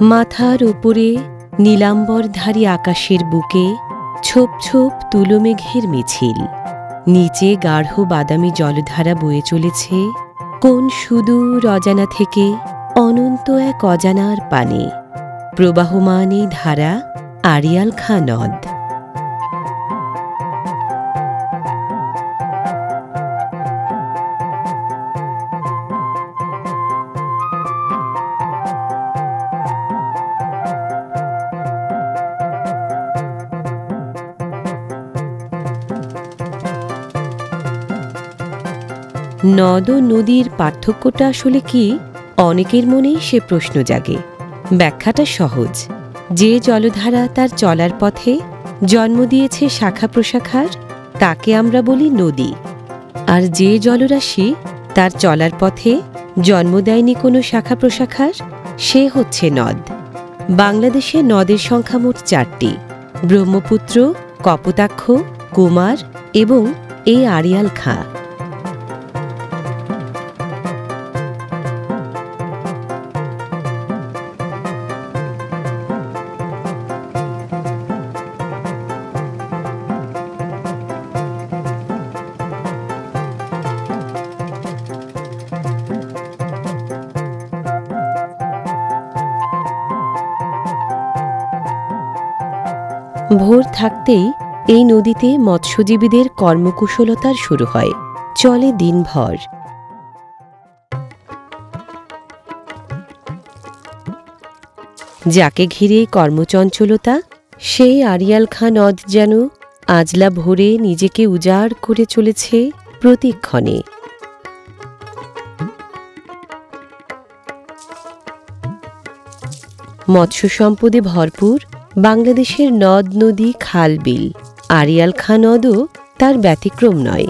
মাথার উপরে নীলাম্বরধারী আকাশের বুকে ছোপ ছোপ তুলো মেঘের মিছিল। নিচে গাঢ় বাদামি জলধারা বয়ে চলেছে কোন সুদূর অজানা থেকে অনন্ত এক অজানার পানে। প্রবাহমান এই ধারা আড়িয়াল খাঁ নদ। নদ ও নদীর পার্থক্যটা আসলে কি? অনেকের মনেই সে প্রশ্ন জাগে। ব্যাখ্যাটা সহজ। যে জলধারা তার চলার পথে জন্ম দিয়েছে শাখা প্রশাখার, তাকে আমরা বলি নদী। আর যে জলরাশি তার চলার পথে জন্ম দেয়নি কোনো শাখা প্রশাখার, সে হচ্ছে নদ। বাংলাদেশে নদের সংখ্যা মোট 4টি: ব্রহ্মপুত্র, কপোতাক্ষ, কুমার এবং এই আড়িয়াল খাঁ। ভোর থাকতেই এই নদীতে মৎস্যজীবীদের কর্মকুশলতার শুরু হয়। চলে দিনভর। যাকে ঘিরে কর্মচঞ্চলতা, সেই আড়িয়াল খাঁ নদ যেন আজলা ভোরে নিজেকে উজাড় করে চলেছে প্রতিক্ষণে। মৎস্য সম্পদে ভরপুর বাংলাদেশের নদ নদী খাল বিল, আড়িয়াল খাঁ নদও তার ব্যতিক্রম নয়।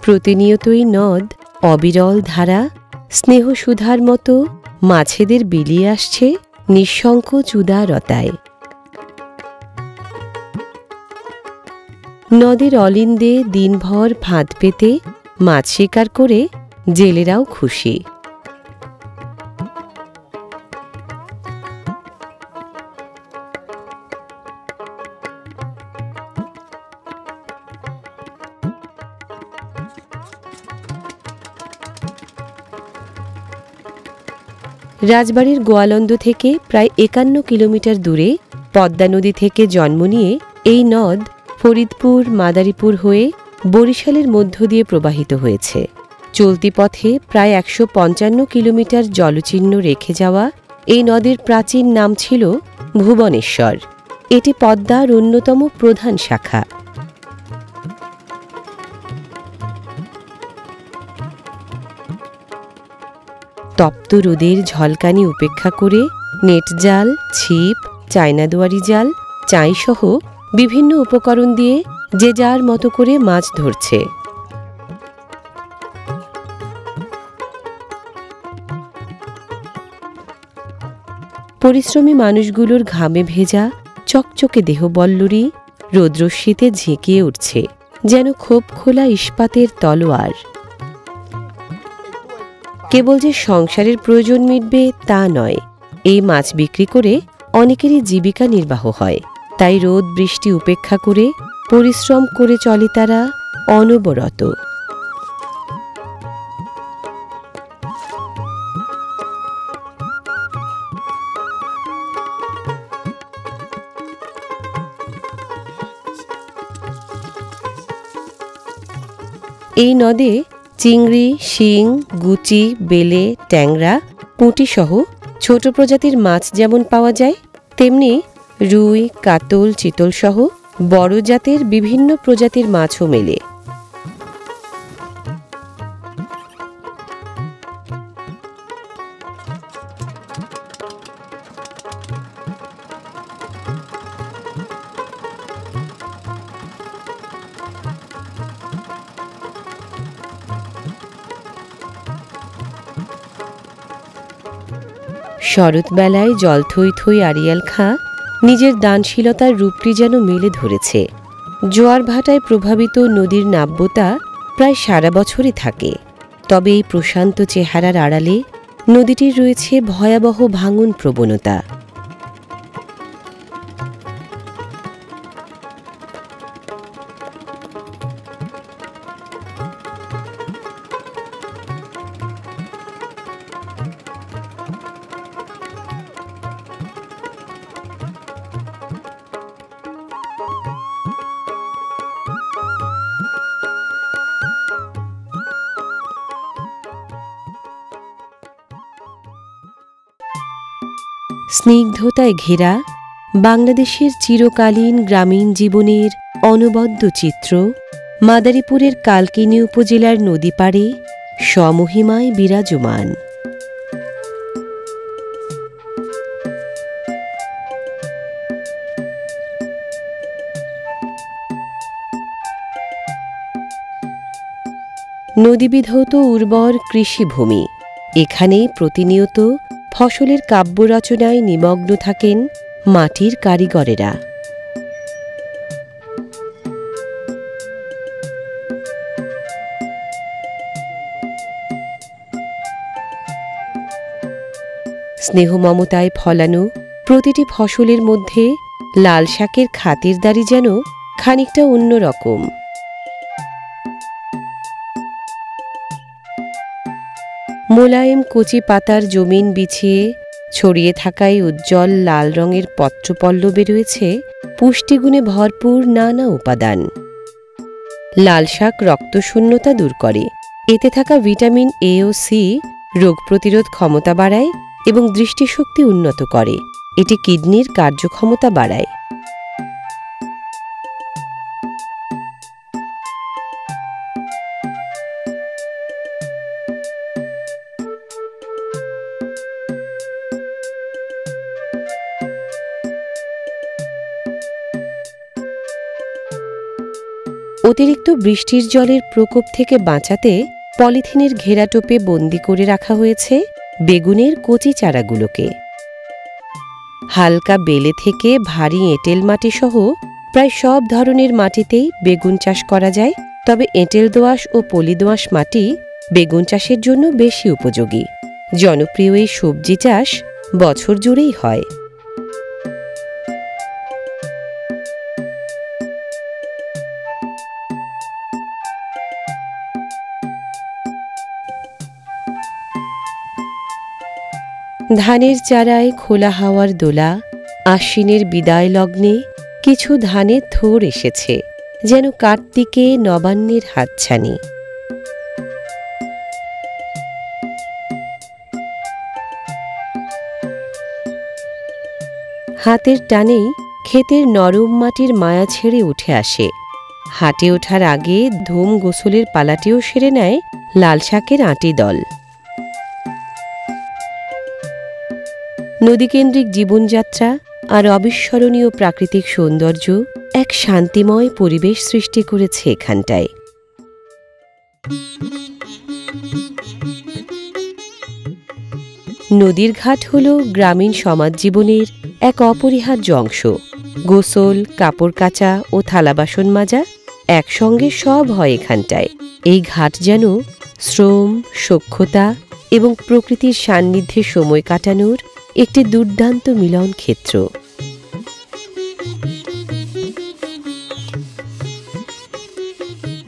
প্রতিনিয়তই নদ অবিরল ধারা স্নেহসুধার মতো মাছেদের বিলিয়ে আসছে নিঃসংকোচ উদারতায়। নদীর অলিন্দে দিনভর ফাঁদ পেতে মাছ শিকার করে জেলেরাও খুশি। রাজবাড়ির গোয়ালন্দ থেকে প্রায় 51 কিলোমিটার দূরে পদ্মা নদী থেকে জন্ম নিয়ে এই নদ ফরিদপুর, মাদারীপুর হয়ে বরিশালের মধ্য দিয়ে প্রবাহিত হয়েছে। চলতি পথে প্রায় 155 কিলোমিটার জলচিহ্ন রেখে যাওয়া এই নদের প্রাচীন নাম ছিল ভুবনেশ্বর। এটি পদ্মার অন্যতম প্রধান শাখা। তপ্ত রোদের ঝলকানি উপেক্ষা করে নেট জাল, ছিপ, চায়নাদুয়ারি জাল, চাঁইসহ বিভিন্ন উপকরণ দিয়ে যে যার মতো করে মাছ ধরছে। পরিশ্রমী মানুষগুলোর ঘামে ভেজা চকচকে দেহবল্লরী রৌদ্রস্মিতে ঝেঁকিয়ে উঠছে যেন খোপ খোলা ইস্পাতের তলোয়ার। কেবল যে সংসারের প্রয়োজন মিটবে তা নয়, এই মাছ বিক্রি করে অনেকেরই জীবিকা নির্বাহ হয়। তাই রোদ বৃষ্টি উপেক্ষা করে পরিশ্রম করে চলে তারা অনবরত। এই নদে চিংড়ি, শিং, গুচি, বেলে, ট্যাংরা, পুঁটি সহ ছোট প্রজাতির মাছ যেমন পাওয়া যায়, তেমনি রুই, কাতল, চিতল সহ বড় জাতের বিভিন্ন প্রজাতির মাছও মেলে। শরৎবেলায় জল থই থই আড়িয়াল খাঁ নিজের দানশীলতার রূপটি যেন মেলে ধরেছে। জোয়ার ভাটায় প্রভাবিত নদীর নাব্যতা প্রায় সারা বছরই থাকে। তবে এই প্রশান্ত চেহারার আড়ালে নদীটির রয়েছে ভয়াবহ ভাঙন প্রবণতা। স্নিগ্ধতায় ঘেরা বাংলাদেশের চিরকালীন গ্রামীণ জীবনের অনবদ্য চিত্র মাদারীপুরের কালকিনি উপজেলার নদীপাড়ে স্বমহিমায় বিরাজমান। নদীবিধৌত উর্বর কৃষিভূমি। এখানে প্রতিনিয়ত ফসলের কাব্য রচনায় নিমগ্ন থাকেন মাটির কারিগরেরা। স্নেহ মমতায় ফলানো প্রতিটি ফসলের মধ্যে লাল শাকের খাতিরদারি যেন খানিকটা অন্যরকম। মোলায়েম কচি পাতার জমিন বিছিয়ে ছড়িয়ে থাকায় উজ্জ্বল লাল রঙের পত্রপল্লবে রয়েছে পুষ্টিগুণে ভরপুর নানা উপাদান। লাল শাক রক্তশূন্যতা দূর করে। এতে থাকা ভিটামিন এ ও সি রোগ প্রতিরোধ ক্ষমতা বাড়ায় এবং দৃষ্টিশক্তি উন্নত করে। এটি কিডনির কার্যক্ষমতা বাড়ায়। অতিরিক্ত বৃষ্টির জলের প্রকোপ থেকে বাঁচাতে পলিথিনের ঘেরাটোপে বন্দি করে রাখা হয়েছে বেগুনের কচি চারাগুলোকে। হালকা বেলে থেকে ভারী এঁটেল মাটি সহ প্রায় সব ধরনের মাটিতেই বেগুন চাষ করা যায়। তবে এঁটেল দোআঁশ ও পলি দোআঁশ মাটি বেগুন চাষের জন্য বেশি উপযোগী। জনপ্রিয় এই সবজি চাষ বছর জুড়েই হয়। ধানের চারায় খোলা হাওয়ার দোলা, আশ্বিনের বিদায় লগ্নে কিছু ধানের থোড় এসেছে, যেন কার্তিকে নবান্নের হাতছানি। হাতের টানেই ক্ষেতের নরম মাটির মায়া ছেড়ে উঠে আসে। হাটে ওঠার আগে ধুম গোসলের পালাটিও সেরে নেয় লাল শাকের আঁটি দল। নদীকেন্দ্রিক জীবনযাত্রা আর অবিস্মরণীয় প্রাকৃতিক সৌন্দর্য এক শান্তিময় পরিবেশ সৃষ্টি করেছে এখানটায়। নদীর ঘাট হল গ্রামীণ সমাজ জীবনের এক অপরিহার্য অংশ। গোসল, কাপড় কাচা ও থালা বাসন মাজা একসঙ্গে সব হয় এখানটায়। এই ঘাট যেন শ্রম, সখ্যতা এবং প্রকৃতির সান্নিধ্যে সময় কাটানোর একটি দুর্দান্ত মিলন ক্ষেত্র।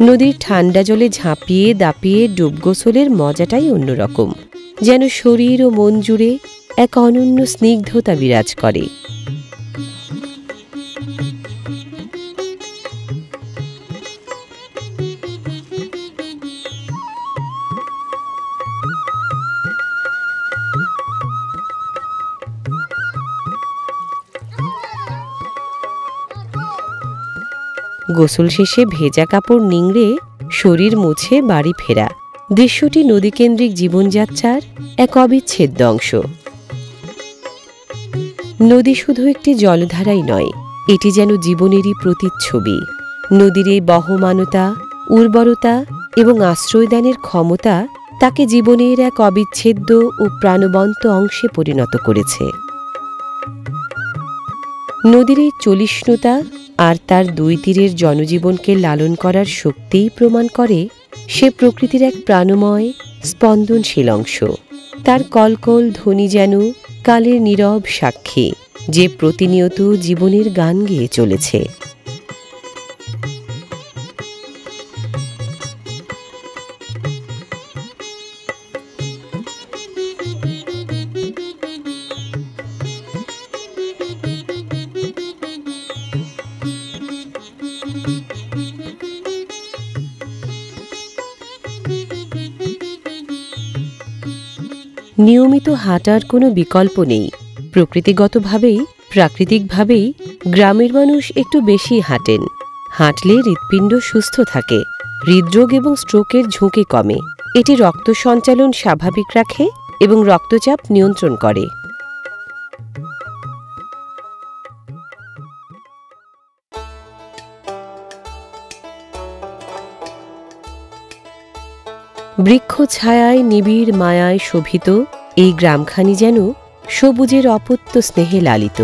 নদীর ঠান্ডা জলে ঝাঁপিয়ে দাপিয়ে ডুব গোসলের মজাটাই অন্যরকম। যেন শরীর ও মন জুড়ে এক অনন্য স্নিগ্ধতা বিরাজ করে। গোসল শেষে ভেজা কাপড় নিংড়ে শরীর মুছে বাড়ি ফেরা দৃশ্যটি নদীকেন্দ্রিক জীবনযাত্রার এক অবিচ্ছেদ্য অংশ। নদী শুধু একটি জলধারাই নয়, এটি যেন জীবনেরই প্রতিচ্ছবি। নদীর এই বহমানতা, উর্বরতা এবং আশ্রয়দানের ক্ষমতা তাকে জীবনের এক অবিচ্ছেদ্য ও প্রাণবন্ত অংশে পরিণত করেছে। নদীর এই চলিষ্ণুতা আর তার দুই তীরের জনজীবনকে লালন করার শক্তিই প্রমাণ করে সে প্রকৃতির এক প্রাণময় স্পন্দনশীল অংশ। তার কলকল ধ্বনি যেন কালের নীরব সাক্ষী, যে প্রতিনিয়ত জীবনের গান গেয়ে চলেছে। নিয়মিত হাঁটার কোনো বিকল্প নেই। প্রকৃতিগতভাবেই প্রাকৃতিকভাবেই গ্রামের মানুষ একটু বেশি হাঁটেন। হাঁটলে হৃৎপিণ্ড সুস্থ থাকে, হৃদরোগ এবং স্ট্রোকের ঝুঁকি কমে। এটি রক্ত সঞ্চালন স্বাভাবিক রাখে এবং রক্তচাপ নিয়ন্ত্রণ করে। বৃক্ষ ছায়ায় নিবিড় মায়ায় শোভিত এই গ্রামখানি যেন সবুজের অপত্য স্নেহে লালিত।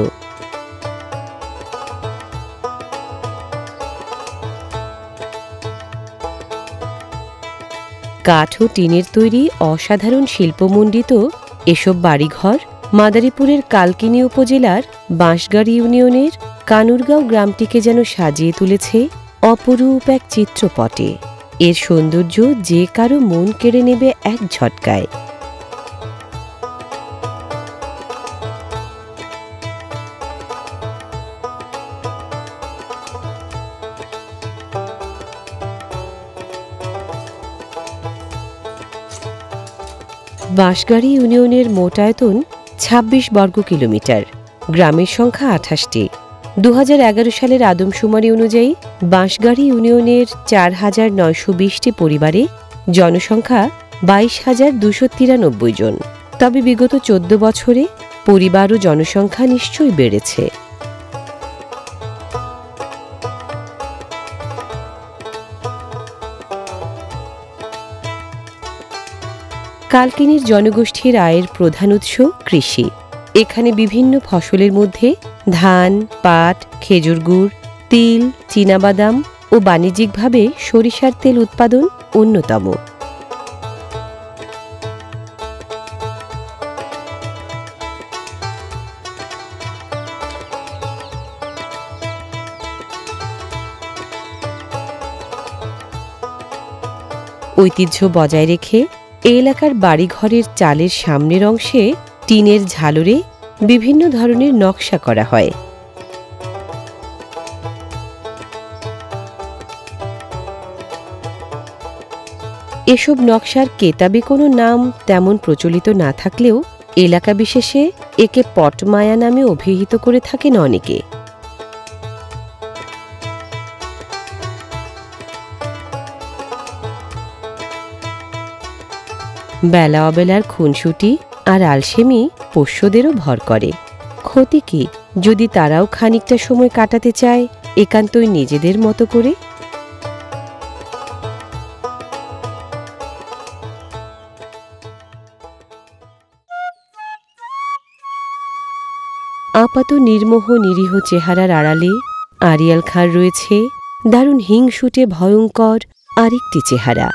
কাঠ ও টিনের তৈরি অসাধারণ শিল্পমণ্ডিত এসব বাড়িঘর মাদারীপুরের কালকিনি উপজেলার বাঁশগাড়ি ইউনিয়নের কানুরগাঁও গ্রামটিকে যেন সাজিয়ে তুলেছে অপরূপ এক চিত্রপটে। এর সৌন্দর্য যে কারো মন কেড়ে নেবে এক ঝটকায়। বাঁশগাড়ি ইউনিয়নের মোট আয়তন ২৬ বর্গ কিলোমিটার। গ্রামের সংখ্যা ২৮টি। ২০১১ সালের আদমশুমারি অনুযায়ী বাঁশগাড়ি ইউনিয়নের ৪,৯২০টি পরিবারে জনসংখ্যা ২২,২৯৩ জন। তবে বিগত ১৪ বছরে পরিবার ও জনসংখ্যা নিশ্চয়ই বেড়েছে। কালকিনির জনগোষ্ঠীর আয়ের প্রধান উৎস কৃষি। এখানে বিভিন্ন ফসলের মধ্যে ধান, পাট, খেজুর গুড়, তিল, চীনাবাদাম ও বাণিজ্যিকভাবে সরিষার তেল উৎপাদন অন্যতম। ঐতিহ্য বজায় রেখে এই এলাকার বাড়িঘরের চালের সামনের অংশে টিনের ঝালরে বিভিন্ন ধরনের নকশা করা হয়। এসব নকশার কেতাবে কোনো নাম তেমন প্রচলিত না থাকলেও এলাকা বিশেষে একে পটমায়া নামে অভিহিত করে থাকেন অনেকে। বেলা অবেলার খুনসুটি আর আলসেমি পোষ্যদেরও ভর করে। ক্ষতি কি যদি তারাও খানিকটা সময় কাটাতে চায় একান্তই নিজেদের মতো করে? আপাত নির্মোহ নিরীহ চেহারার আড়ালে আরিয়াল খাঁর রয়েছে দারুণ হিংসুটে ভয়ঙ্কর আরেকটি চেহারা।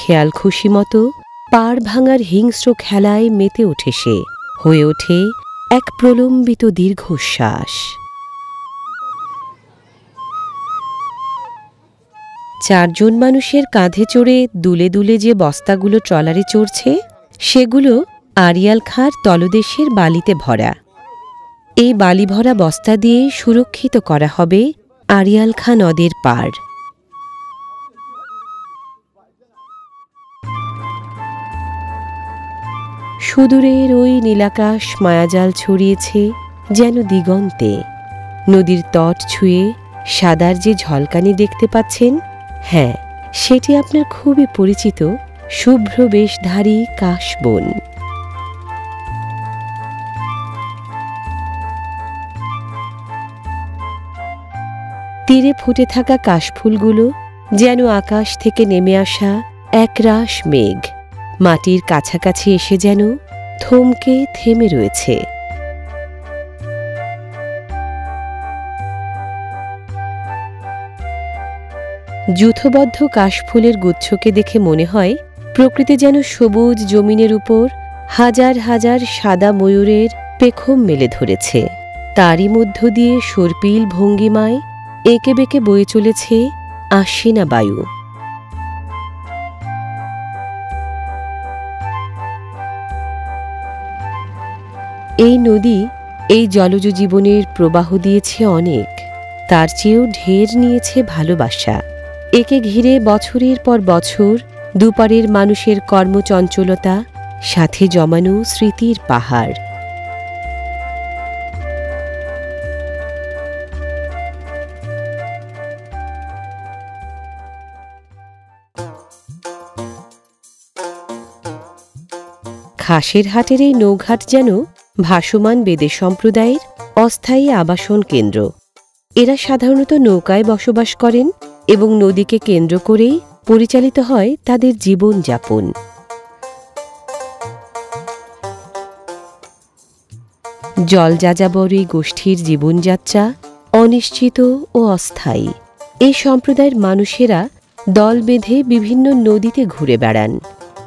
খেয়াল খুশি মতো পাড় ভাঙার হিংস্র খেলায় মেতে ওঠে সে, হয়ে ওঠে এক প্রলম্বিত দীর্ঘশ্বাস। ৪ জন মানুষের কাঁধে চড়ে দুলে দুলে যে বস্তাগুলো ট্রলারে চড়ছে সেগুলো আরিয়াল খাঁর তলদেশের বালিতে ভরা। এই বালি ভরা বস্তা দিয়ে সুরক্ষিত করা হবে আরিয়াল খাঁ নদের পাড়। সুদূরের ওই নীলাকাশ মায়াজাল ছড়িয়েছে যেন দিগন্তে। নদীর তট ছুঁয়ে সাদার যে ঝলকানি দেখতে পাচ্ছেন, হ্যাঁ, সেটি আপনার খুবই পরিচিত শুভ্র বেশধারী কাশবন। তীরে ফুটে থাকা কাশফুলগুলো যেন আকাশ থেকে নেমে আসা একরাশ মেঘ, মাটির কাছাকাছি এসে যেন থমকে থেমে রয়েছে। যূথবদ্ধ কাশফুলের গুচ্ছকে দেখে মনে হয় প্রকৃতি যেন সবুজ জমিনের উপর হাজার হাজার সাদা ময়ূরের পেখম মেলে ধরেছে। তারই মধ্য দিয়ে সর্পিল ভঙ্গিমায় এঁকে বেঁকে বয়ে চলেছে আশ্বিনা বায়ু। এই নদী এই জলজ জীবনের প্রবাহ দিয়েছে অনেক, তার চেয়েও ঢের নিয়েছে ভালোবাসা। একে ঘিরে বছরের পর বছর দুপারের মানুষের কর্মচঞ্চলতা, সাথে জমানো স্মৃতির পাহাড়। খাসের হাটের এই নৌঘাট যেন ভাসমান বেদে সম্প্রদায়ের অস্থায়ী আবাসন কেন্দ্র। এরা সাধারণত নৌকায় বসবাস করেন এবং নদীকে কেন্দ্র করেই পরিচালিত হয় তাদের জীবনযাপন। জলযাযাবর এই গোষ্ঠীর জীবনযাত্রা অনিশ্চিত ও অস্থায়ী। এই সম্প্রদায়ের মানুষেরা দল বেঁধে বিভিন্ন নদীতে ঘুরে বেড়ান।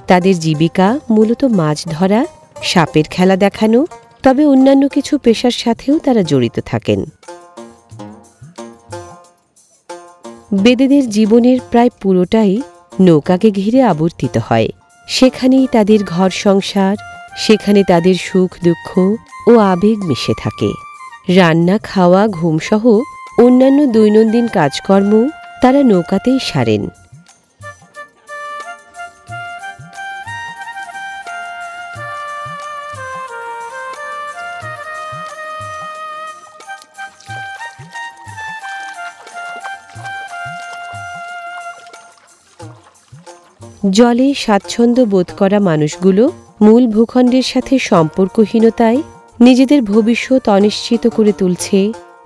তাদের জীবিকা মূলত মাছ ধরা, সাপের খেলা দেখানো, তবে অন্যান্য কিছু পেশার সাথেও তারা জড়িত থাকেন। বেদেদের জীবনের প্রায় পুরোটাই নৌকাকে ঘিরে আবর্তিত হয়। সেখানেই তাদের ঘর সংসার, সেখানে তাদের সুখ দুঃখ ও আবেগ মিশে থাকে। রান্না, খাওয়া, ঘুমসহ অন্যান্য দৈনন্দিন কাজকর্ম তারা নৌকাতেই সারেন। জলে স্বাচ্ছন্দ্য বোধ করা মানুষগুলো মূল ভূখণ্ডের সাথে সম্পর্কহীনতায় নিজেদের ভবিষ্যৎ অনিশ্চিত করে তুলছে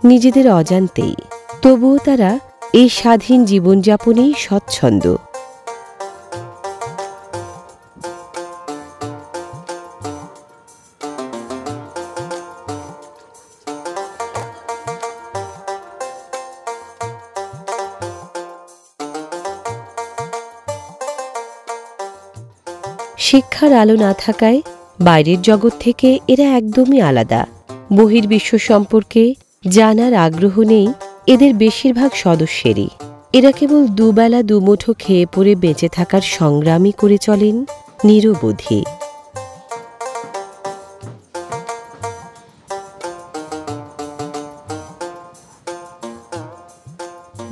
নিজেদের অজান্তেই। তবুও তারা এই স্বাধীন জীবনযাপনেই স্বচ্ছন্দ। শিক্ষার আলো না থাকায় বাইরের জগৎ থেকে এরা একদমই আলাদা। বহির্বিশ্ব সম্পর্কে জানার আগ্রহ নেই এদের বেশিরভাগ সদস্যেরই। এরা কেবল দুবেলা দুমুঠো খেয়ে পড়ে বেঁচে থাকার সংগ্রামই করে চলেন নিরবধি।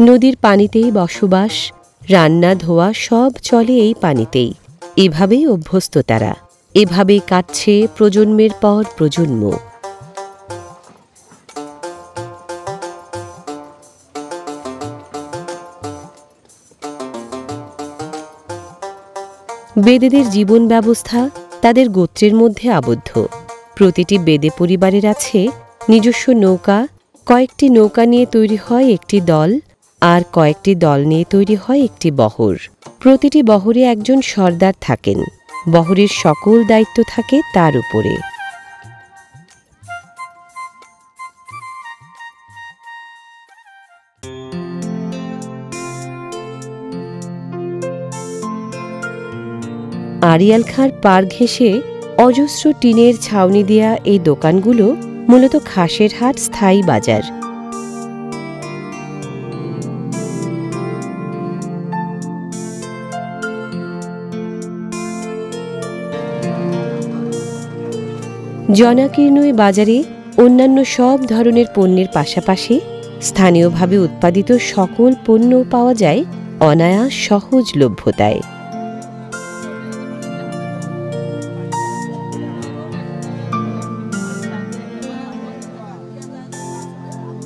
নদীর পানিতেই বসবাস, রান্না ধোয়া সব চলে এই পানিতেই। এভাবেই অভ্যস্ত তারা, এভাবেই কাটছে প্রজন্মের পর প্রজন্ম। বেদেদের জীবন ব্যবস্থা তাদের গোত্রের মধ্যে আবদ্ধ। প্রতিটি বেদে পরিবারের আছে নিজস্ব নৌকা। কয়েকটি নৌকা নিয়ে তৈরি হয় একটি দল, আর কয়েকটি দল নিয়ে তৈরি হয় একটি বহর। প্রতিটি বহরে একজন সর্দার থাকেন। বহরের সকল দায়িত্ব থাকে তার উপরে। আড়িয়াল খাঁর পার ঘেঁষে অজস্র টিনের ছাউনি দেয়া এই দোকানগুলো মূলত খাসের হাট স্থায়ী বাজার। জনাকীর্ণ এই বাজারে অন্যান্য সব ধরনের পণ্যের পাশাপাশি স্থানীয়ভাবে উৎপাদিত সকল পণ্য পাওয়া যায় অনায়াস সহজলভ্যতায়।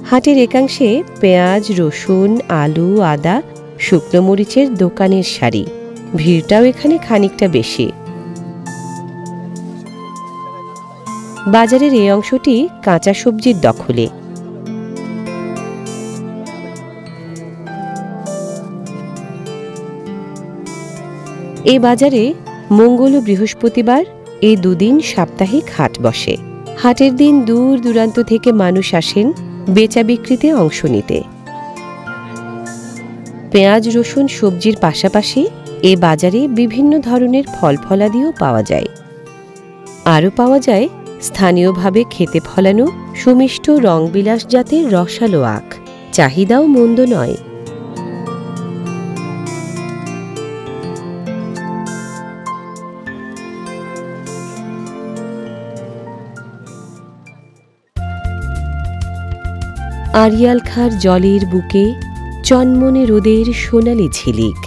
হাটের একাংশে পেঁয়াজ, রসুন, আলু, আদা, শুকনো মরিচের দোকানের সারি। ভিড়টাও এখানে খানিকটা বেশি। বাজারের এই অংশটি কাঁচা সবজির দখলে। এই বাজারে মঙ্গল ও বৃহস্পতিবার এই দুদিন সাপ্তাহিক হাট বসে। হাটের দিন দূর দূরান্ত থেকে মানুষ আসেন বেচা বিক্রিতে অংশ নিতে। পেঁয়াজ রসুন সবজির পাশাপাশি এ বাজারে বিভিন্ন ধরনের ফল ফলাদিও পাওয়া যায়। আরও পাওয়া যায় স্থানীয়ভাবে খেতে ফলানো সুমিষ্ট রংবিলাস জাতের রসালো আখ। চাহিদাও মন্দ নয়। আড়িয়ালখার জলের বুকে চনমনে রোদের সোনালি ঝিলিক,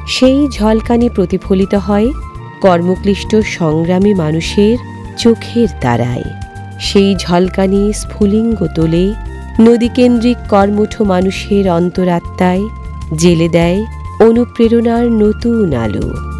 সেই ঝলকানি প্রতিফলিত হয় কর্মক্লিষ্ট সংগ্রামী মানুষের চোখের তারায়। সেই ঝলকানি স্ফুলিঙ্গ তোলে নদীকেন্দ্রিক কর্মঠ মানুষের অন্তরাত্মায়, জেলে দেয় অনুপ্রেরণার নতুন আলো।